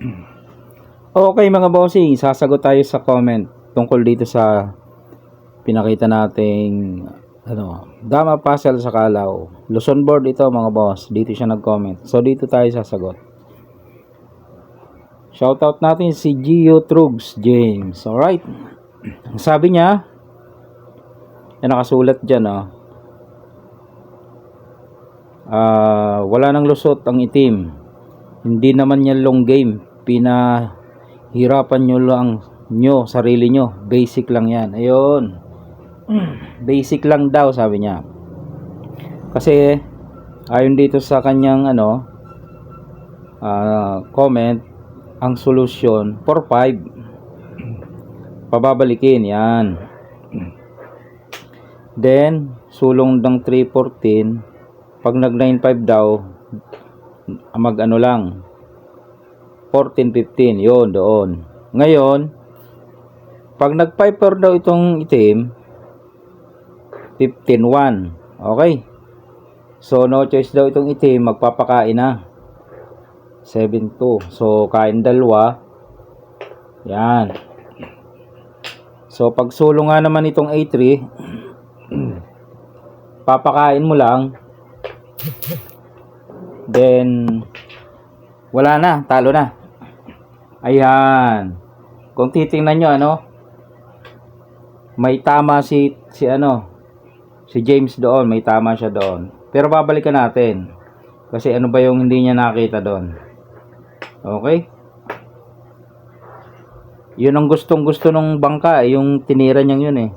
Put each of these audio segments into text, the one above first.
Okay mga bossing, sasagot tayo sa comment tungkol dito sa pinakita nating Dama Puzzle sa Kalaw. Luzon board ito mga boss. Dito siya nag-comment. So dito tayo sasagot. Shoutout natin si Gio Trugs James. Alright. Sabi niya, nakasulat dyan wala nang lusot ang itim. Hindi naman yan long game. Pinahirapan nyo sarili nyo. Basic lang yan. Ayun. Basic lang daw sabi niya. Kasi ayon dito sa kanyang comment, ang solusyon 4-5 pababalikin yan. Then sulong ng 3-14, pag nag 9-5 daw mag lang 14-15, yon doon. Ngayon pag nag 5-4 daw itong itim, 15-1. Okay. So no choice daw itong itim, magpapakain na. 7-2. So kain dalawa. Yan. So pag sulong nga naman itong A3, papakain mo lang. Then wala na, talo na. Ayan. Kung titingnan nyo may tama si James doon, may tama siya doon. Pero babalikan natin. Kasi ano ba yung hindi niya nakita doon? Okay? Yun ang gustong-gusto nung bangka, yung tinira niya yun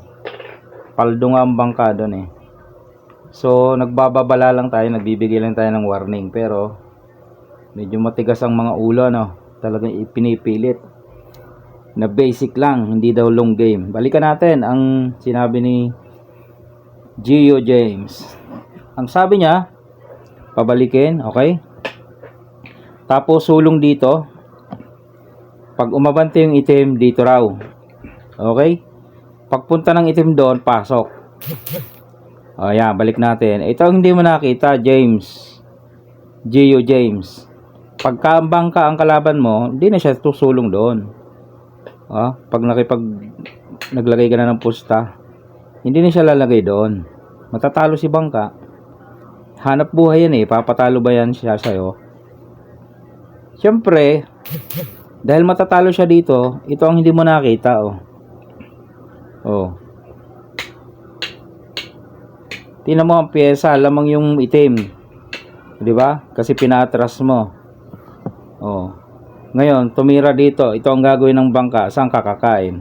Paldo nga ang bangka doon So, nagbababala lang tayo, nagbibigay lang tayo ng warning. Pero, medyo matigas ang mga ulo, Talagang ipinipilit. Na basic lang, hindi daw long game. Balikan natin ang sinabi ni Gio James. Ang sabi niya, pabalikin, okay? Tapos sulong dito. Pag umabante yung itim, dito raw. Okay? Pagpunta ng itim doon, pasok. Ayan, balik natin. Ito ang hindi mo nakita, James. Gio James. Pagka ang bangka ang kalaban mo, hindi na siya tusulong doon. Pag naglagay ka na ng pusta, hindi na siya lalagay doon. Matatalo si bangka. Hanap buhay yan papatalo ba yan siya sa'yo? Siyempre, dahil matatalo siya dito, ito ang hindi mo nakita Tingnan mo ang pyesa, lamang yung itim. 'Di ba? Kasi pinatras mo. Ngayon, tumira dito. Ito ang gagawin ng bangka. Saan kakakain?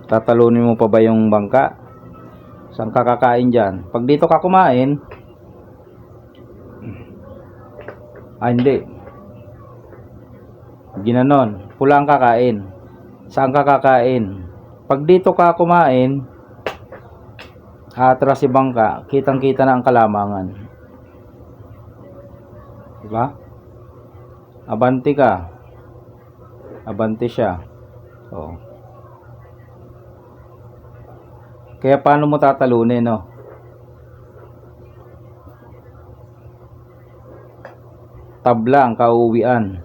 Tatalunin mo pa ba yung bangka? Saan kakakain dyan? Pag dito ka kumain, hindi. Ginanon. Pula ang kakain. Saan kakakain? Pag dito ka kumain, atras si bangka, kitang-kita na ang kalamangan. Diba? Abante ka. Abante siya. Kaya paano mo tatalunin, Tabla ang kauwian.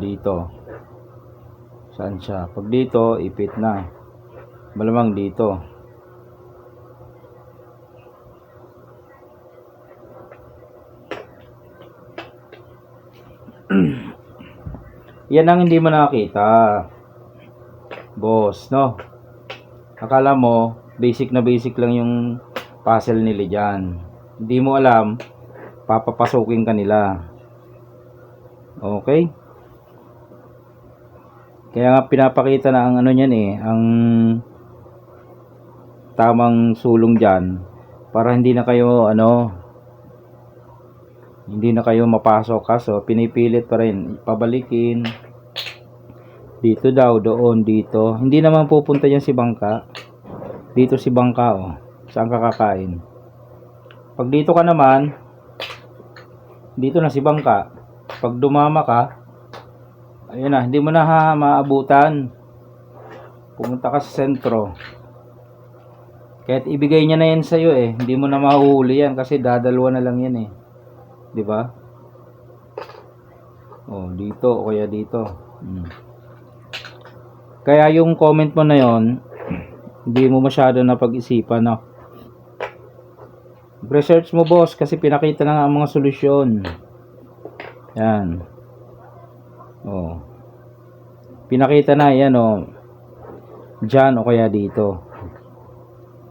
Dito. Saan siya? Pag dito, ipit na. Malamang dito. Yan ang hindi mo nakita, boss, Akala mo basic na basic lang yung puzzle nila dyan. Hindi mo alam, papapasukin ka nila. Okay? Kaya nga pinapakita na ang niyan ang tamang sulong dyan para hindi na kayo hindi na kayo mapasok. Kaso pinipilit pa rin pabalikin dito daw, doon, dito. Hindi naman pupunta yan si bangka. Dito si bangka saan kakakain. Pag dito ka naman, dito na si bangka. Pag dumama ka, ayun na, hindi mo na maabutan. Pumunta ka sa sentro. Kahit ibigay niya na yan sa'yo eh, hindi mo na mahuhuli yan kasi dadalwa na lang yan eh. Di ba? Oh, dito o kaya dito. Kaya yung comment mo na yon, hindi mo masyado napag-isipan, no? Research mo, boss, kasi pinakita na nga ang mga solusyon. Yan. Oh. Pinakita na yan, oh. Diyan o kaya dito.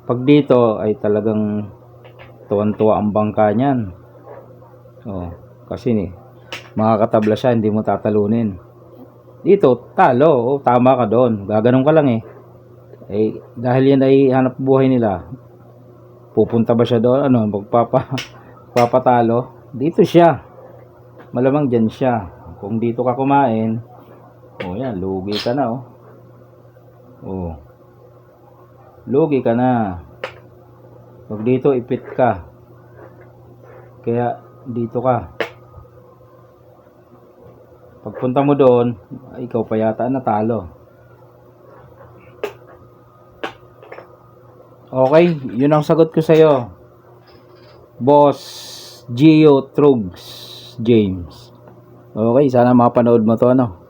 Pag dito ay talagang tuwan-tuwa ang bangka niyan. Oh, kasi makakatabla siya, hindi mo tatalunin. Dito, talo. Oh, tama ka doon. Gaganon ka lang eh. Eh, dahil yan ay hanap buhay nila. Pupunta ba siya doon? Ano, magpapatalo? Dito siya. Malamang dyan siya. Kung dito ka kumain, oh yan, lugi ka na oh. Oh. Lugi ka na. Pag dito, ipit ka. Kaya, dito ka. Pagpunta mo doon, ikaw pa yata natalo. Okay, yun ang sagot ko sa'yo. Boss Gio Trugs James. Okay, sana mapanood mo to, ano.